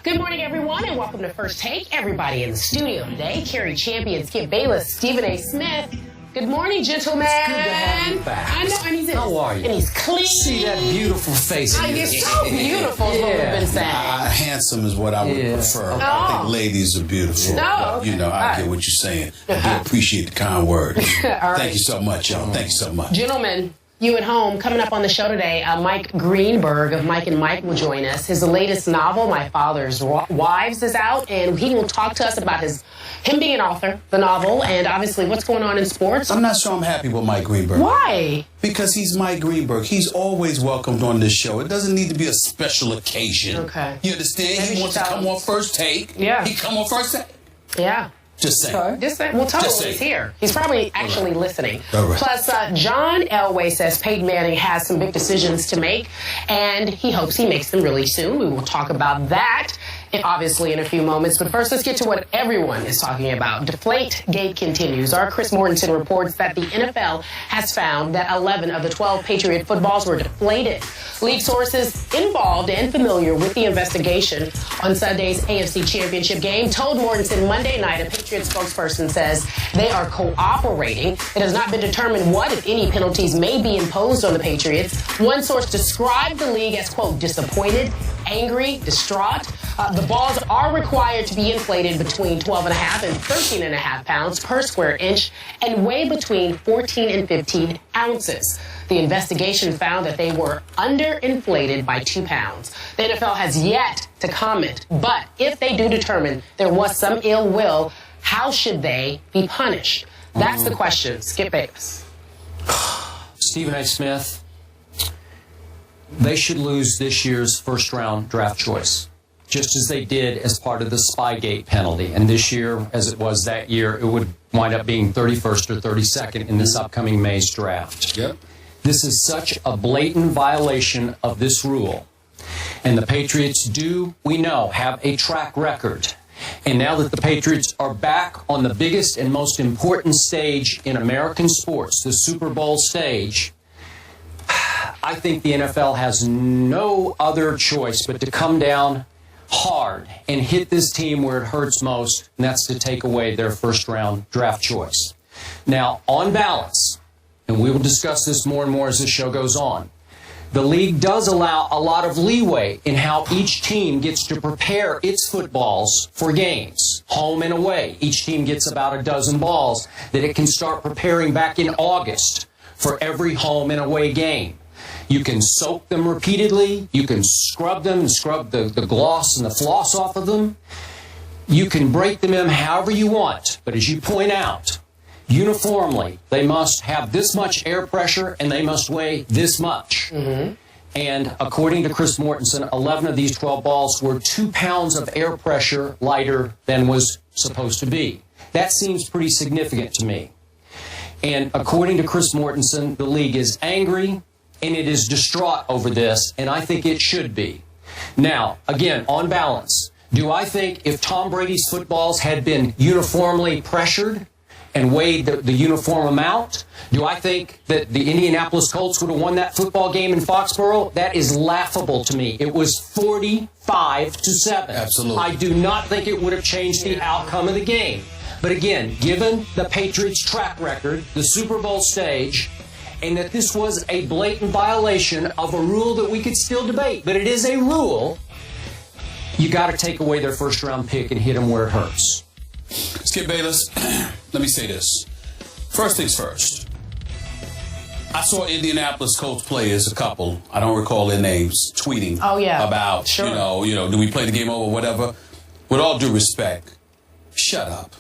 Good morning, everyone, and welcome to First Take. Everybody in the studio today, Carrie Champion, Skip Bayless, Stephen A. Smith. Good morning, gentlemen. It's good to have you back. I know, and How are you? And he's clean. See that beautiful face. You're so beautiful, is what we've been saying. Handsome is what I would prefer. I think ladies are beautiful. No. But, I get what you're saying. I do appreciate the kind words. Thank you so much, y'all. Thank you so much. Gentlemen, you at home, coming up on the show today, Mike Greenberg of Mike and Mike will join us. His latest novel, My Father's Wives, is out, and he will talk to us about him being an author, the novel, and obviously what's going on in sports. I'm not sure I'm happy with Mike Greenberg. Why? Because he's Mike Greenberg. He's always welcomed on this show. It doesn't need to be a special occasion. Okay. You understand? Maybe He wants to come on First Take. Yeah. He come on First Take. Yeah. Just saying. Sorry? Just saying. Well, tell him he's here. He's probably actually listening. All right. Plus, John Elway says Peyton Manning has some big decisions to make, and he hopes he makes them really soon. We will talk about that, obviously, in a few moments. But first, let's get to what everyone is talking about. Deflategate continues. Our Chris Mortensen reports that the NFL has found that 11 of the 12 Patriot footballs were deflated. League sources involved and familiar with the investigation on Sunday's AFC Championship game told Mortensen Monday night a Patriots spokesperson says they are cooperating. It has not been determined what, if any, penalties may be imposed on the Patriots. One source described the league as, quote, disappointed, angry, distraught. The balls are required to be inflated between 12.5 and 13.5 pounds per square inch and weigh between 14 and 15 ounces. The investigation found that they were underinflated by 2 pounds. The NFL has yet to comment, but if they do determine there was some ill will, how should they be punished? That's the question. Skip Bayless. Stephen A. Smith, they should lose this year's first-round draft choice, just as they did as part of the Spygate penalty. And this year, as it was that year, it would wind up being 31st or 32nd in this upcoming May's draft. Yep. This is such a blatant violation of this rule. And the Patriots do, we know, have a track record. And now that the Patriots are back on the biggest and most important stage in American sports, the Super Bowl stage, I think the NFL has no other choice but to come down hard and hit this team where it hurts most, and that's to take away their first-round draft choice. Now, on balance, and we will discuss this more and more as the show goes on, the league does allow a lot of leeway in how each team gets to prepare its footballs for games, home and away. Each team gets about a dozen balls that it can start preparing back in August for every home and away game. You can soak them repeatedly. You can scrub them and scrub the gloss and the floss off of them. You can break them in however you want. But as you point out, uniformly, they must have this much air pressure and they must weigh this much. Mm-hmm. And according to Chris Mortensen, 11 of these 12 balls were 2 pounds of air pressure lighter than was supposed to be. That seems pretty significant to me. And according to Chris Mortensen, the league is angry and it is distraught over this, and I think it should be. Now, again, on balance, do I think if Tom Brady's footballs had been uniformly pressured and weighed the uniform amount, do I think that the Indianapolis Colts would have won that football game in Foxborough? That is laughable to me. It was 45-7. Absolutely. I do not think it would have changed the outcome of the game. But again, given the Patriots' track record, the Super Bowl stage, and that this was a blatant violation of a rule that we could still debate, but it is a rule, you got to take away their first-round pick and hit them where it hurts. Skip Bayless, let me say this. First things first. I saw Indianapolis Colts players, a couple, I don't recall their names, tweeting about, sure. Do we play the game over, whatever. With all due respect, shut up.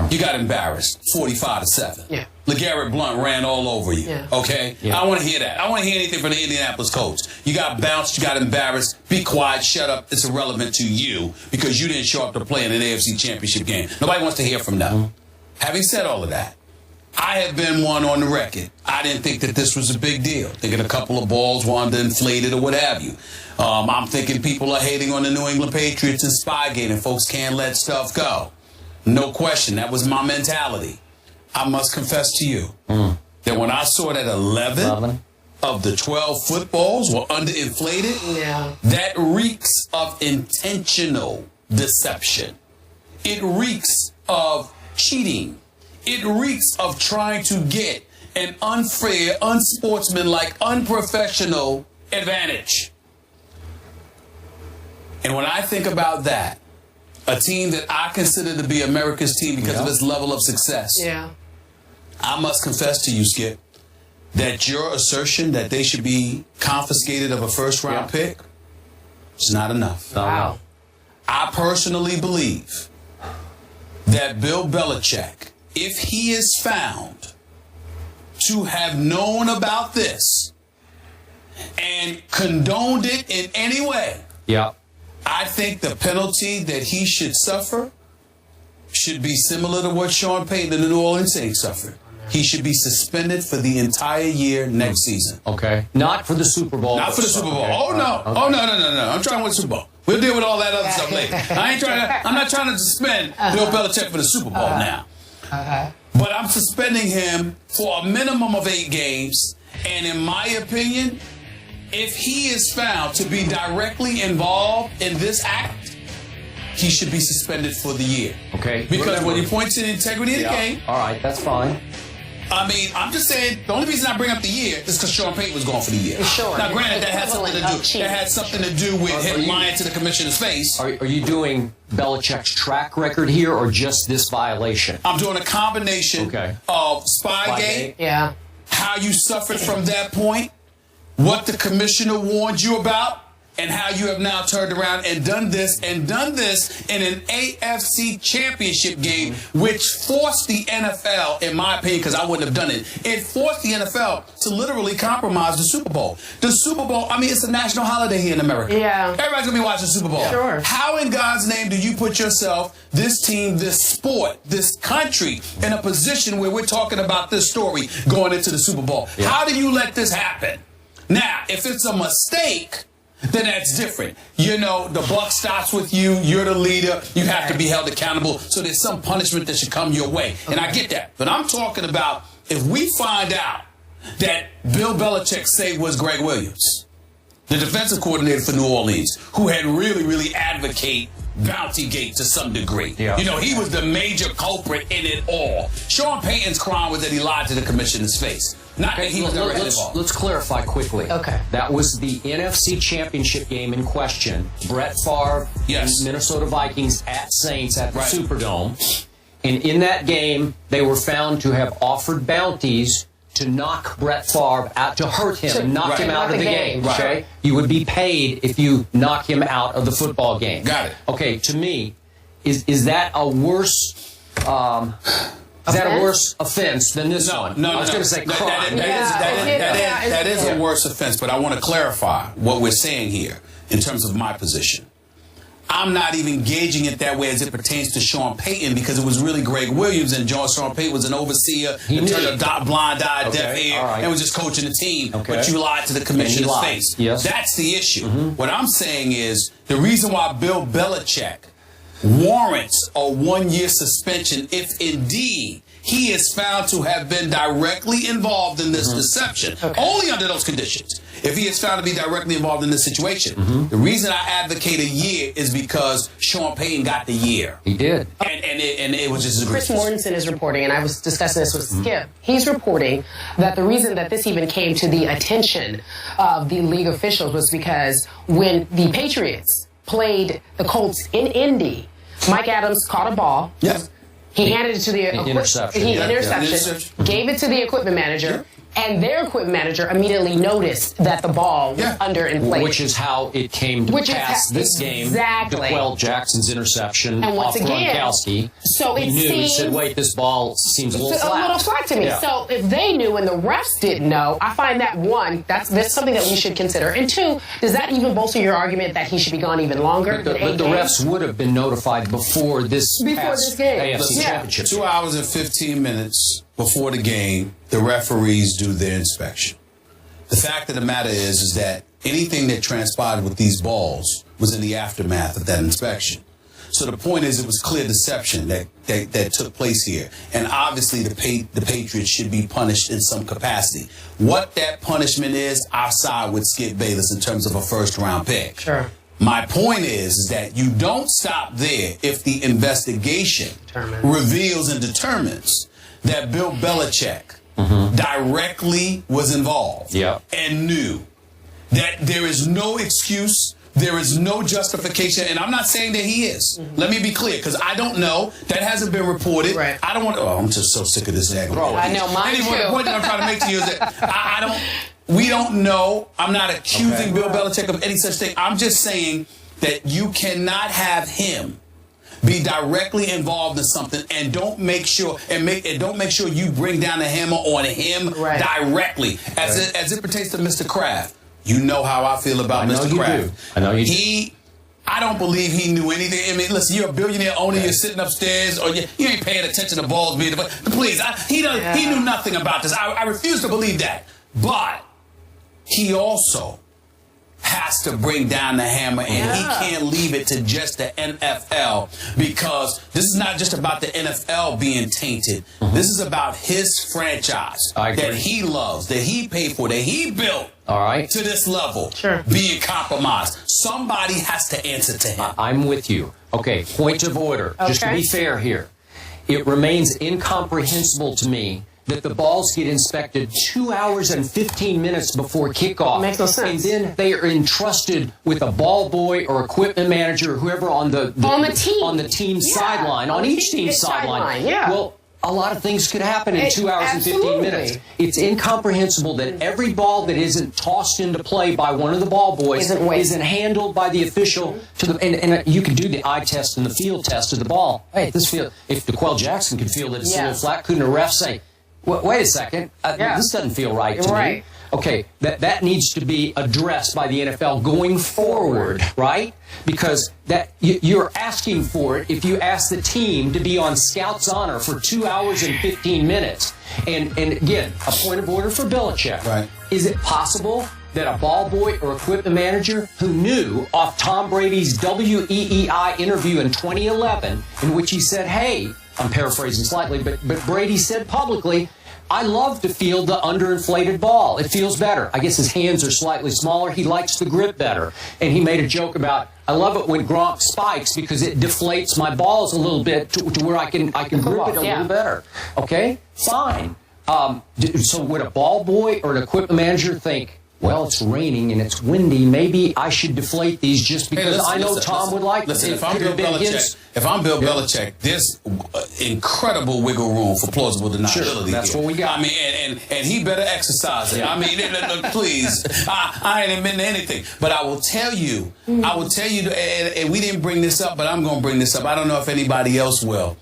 You got embarrassed, 45-7. Yeah. LeGarrette Blount ran all over you, okay? Yeah. I don't want to hear that. I don't want to hear anything from the Indianapolis Colts. You got bounced, you got embarrassed. Be quiet, shut up. It's irrelevant to you because you didn't show up to play in an AFC Championship game. Nobody wants to hear from them. Mm-hmm. Having said all of that, I have been one on the record. I didn't think that this was a big deal. Thinking a couple of balls were underinflated or what have you. I'm thinking people are hating on the New England Patriots and Spygate and folks can't let stuff go. No question. That was my mentality. I must confess to you that when I saw that 11 of the 12 footballs were underinflated, that reeks of intentional deception. It reeks of cheating. It reeks of trying to get an unfair, unsportsmanlike, unprofessional advantage. And when I think about that, a team that I consider to be America's team because of its level of success, I must confess to you, Skip, that your assertion that they should be confiscated of a first-round pick is not enough. Wow. I personally believe that Bill Belichick, if he is found to have known about this and condoned it in any way, I think the penalty that he should suffer should be similar to what Sean Payton and the New Orleans Saints suffered. He should be suspended for the entire year next season. Okay. Not for the Super Bowl. Not for the Super Bowl. Okay. Oh, no. Okay. Oh, no. I'm trying to win the Super Bowl. We'll deal with all that other stuff later. I'm not trying to suspend Bill Belichick for the Super Bowl now. But I'm suspending him for a minimum of 8 games. And in my opinion, if he is found to be directly involved in this act, he should be suspended for the year. Okay. Because when you point to the integrity of the game, all right, that's fine. I mean, I'm just saying, the only reason I bring up the year is because Sean Payton was going for the year. Sure. Now, granted, that had something to do with him lying to the commissioner's face. Are you doing Belichick's track record here or just this violation? I'm doing a combination of Spygate, how you suffered from that point, what the commissioner warned you about, and how you have now turned around and done this in an AFC championship game, which forced the NFL, in my opinion, because I wouldn't have done it, it forced the NFL to literally compromise the Super Bowl. The Super Bowl, I mean, it's a national holiday here in America. Everybody's going to be watching the Super Bowl. Sure. How in God's name do you put yourself, this team, this sport, this country, in a position where we're talking about this story going into the Super Bowl? How do you let this happen? Now, if it's a mistake, then that's different. You know, the buck stops with you. You're the leader. You have to be held accountable. So there's some punishment that should come your way. And I get that. But I'm talking about if we find out that Bill Belichick's say was Greg Williams, the defensive coordinator for New Orleans, who had really advocate Bountygate to some degree. You know, he was the major culprit in it all. Sean Payton's crime was that he lied to the commissioner's face. Not that he was directly involved. Let's clarify quickly. Okay. That was the NFC Championship game in question. Brett Favre, Minnesota Vikings at Saints at the Superdome. And in that game, they were found to have offered bounties to knock Brett Favre out, to hurt him and knock him out of the game. Okay? You would be paid if you knock him out of the football game. Got it. Okay, to me, is that a worse... Is that a worse offense than this one? No, I was going to say crime. That is a worse offense, but I want to clarify what we're saying here in terms of my position. I'm not even gauging it that way as it pertains to Sean Payton because it was really Greg Williams and Sean Payton was an overseer and turned a blind eye, deaf ear, and was just coaching the team. But you lied to the commissioner's face. That's the issue. What I'm saying is the reason why Bill Belichick warrants a 1-year suspension if indeed he is found to have been directly involved in this deception. Only under those conditions. If he is found to be directly involved in this situation. The reason I advocate a year is because Sean Payton got the year. He did. And it was just Chris Mortensen is reporting, and I was discussing this with Skip. He's reporting that the reason that this even came to the attention of the league officials was because when the Patriots played the Colts in Indy, Mike Adams caught a ball. He handed it to the interception. Gave it to the equipment manager. And their equipment manager immediately noticed that the ball was under inflated. Which is how it came to pass this game. Exactly. DeQuell Jackson's interception and once off again, Gronkowski. So he knew. He said, wait, this ball seems a little flat. A little flat to me. So if they knew and the refs didn't know, I find that, one, that's something that we should consider. And two, does that even bolster your argument that he should be gone even longer? But the refs would have been notified before this game. AFC Championship. 2 hours and 15 minutes before the game, the referees do their inspection. The fact of the matter is that anything that transpired with these balls was in the aftermath of that inspection. So the point is, it was clear deception that took place here. And obviously the Patriots should be punished in some capacity. What that punishment is, I'll side with Skip Bayless in terms of a first-round pick. Sure. My point is that you don't stop there if the investigation reveals and determines that Bill Belichick directly was involved and knew that there is no excuse, there is no justification, and I'm not saying that he is. Let me be clear, because I don't know. That hasn't been reported. Right. I don't want. Oh, I'm just so sick of this nag. Bro, I know, mine anyway, too. The point that I'm trying to make to you is that we don't know. I'm not accusing Bill Belichick of any such thing. I'm just saying that you cannot have him be directly involved in something and don't make sure you bring down the hammer on him directly as it pertains to Mr. Kraft. You know how I feel about Mr. Kraft. I know you do. I don't believe he knew anything. I mean, listen, you're a billionaire owner. You're sitting upstairs, or you ain't paying attention to balls being. Please, he knew nothing about this. I refuse to believe that. But he also has to bring down the hammer, and he can't leave it to just the NFL, because this is not just about the NFL being tainted. This is about his franchise that he loves, that he paid for, that he built to this level being compromised. Somebody has to answer to him. I'm with you. Okay, point of order. Just to be fair here. It remains incomprehensible to me that the balls get inspected 2 hours and 15 minutes before kickoff. Makes no sense. And then they are entrusted with a ball boy or equipment manager, whoever on the team's sideline, on each team's sideline. Well, a lot of things could happen in 2 hours and 15 minutes. It's incomprehensible that every ball that isn't tossed into play by one of the ball boys isn't handled by the official and you can do the eye test and the field test of the ball. Hey, if DeQuell Jackson could feel that it's a little flat, couldn't a ref say, wait a second, this doesn't feel right to me. Okay, that needs to be addressed by the NFL going forward, right? Because you're asking for it if you ask the team to be on Scout's honor for 2 hours and 15 minutes. And again, a point of order for Belichick. Right. Is it possible that a ball boy or equipment manager who knew off Tom Brady's WEEI interview in 2011, in which he said, hey, I'm paraphrasing slightly, but Brady said publicly, I love to feel the underinflated ball. It feels better. I guess his hands are slightly smaller. He likes the grip better. And he made a joke about, I love it when Gronk spikes because it deflates my balls a little bit to where I can grip it a little better. Okay? Fine. So would a ball boy or an equipment manager think, well, it's raining and it's windy, maybe I should deflate these just because I know Tom would like them. If I'm Bill Belichick, there's incredible wiggle room for plausible deniability. That's what we got. I mean, and he better exercise it. I mean, please, I ain't admitting anything. But I will tell you, and we didn't bring this up, but I'm going to bring this up. I don't know if anybody else will.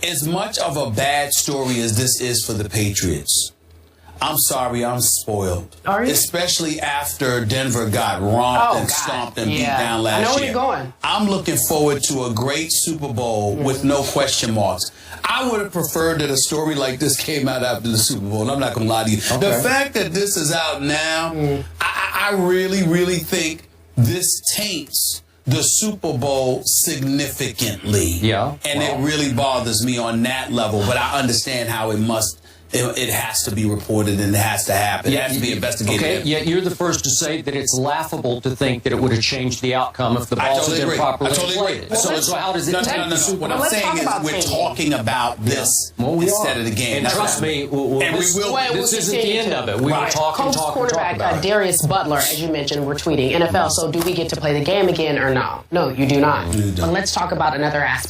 As much of a bad story as this is for the Patriots, I'm sorry, I'm spoiled. Are you? Especially after Denver got romped and stomped and beat down last year. I know where you're going. I'm looking forward to a great Super Bowl with no question marks. I would have preferred that a story like this came out after the Super Bowl, and I'm not going to lie to you. Okay. The fact that this is out now, I really, really think this taints the Super Bowl significantly. Yeah. And it really bothers me on that level, but I understand how it has to be reported and it has to happen. It has to be investigated. Okay, yet you're the first to say that it's laughable to think that it would have changed the outcome if the balls had been properly inflated. So how does it tank the Super Bowl? What I'm saying is we're talking about this instead of the game. And trust me, this isn't the end of it. We will talk and talk and talk about it. Darius Butler, as you mentioned, we're tweeting, NFL, so do we get to play the game again or no? No, you do not. But let's talk about another aspect.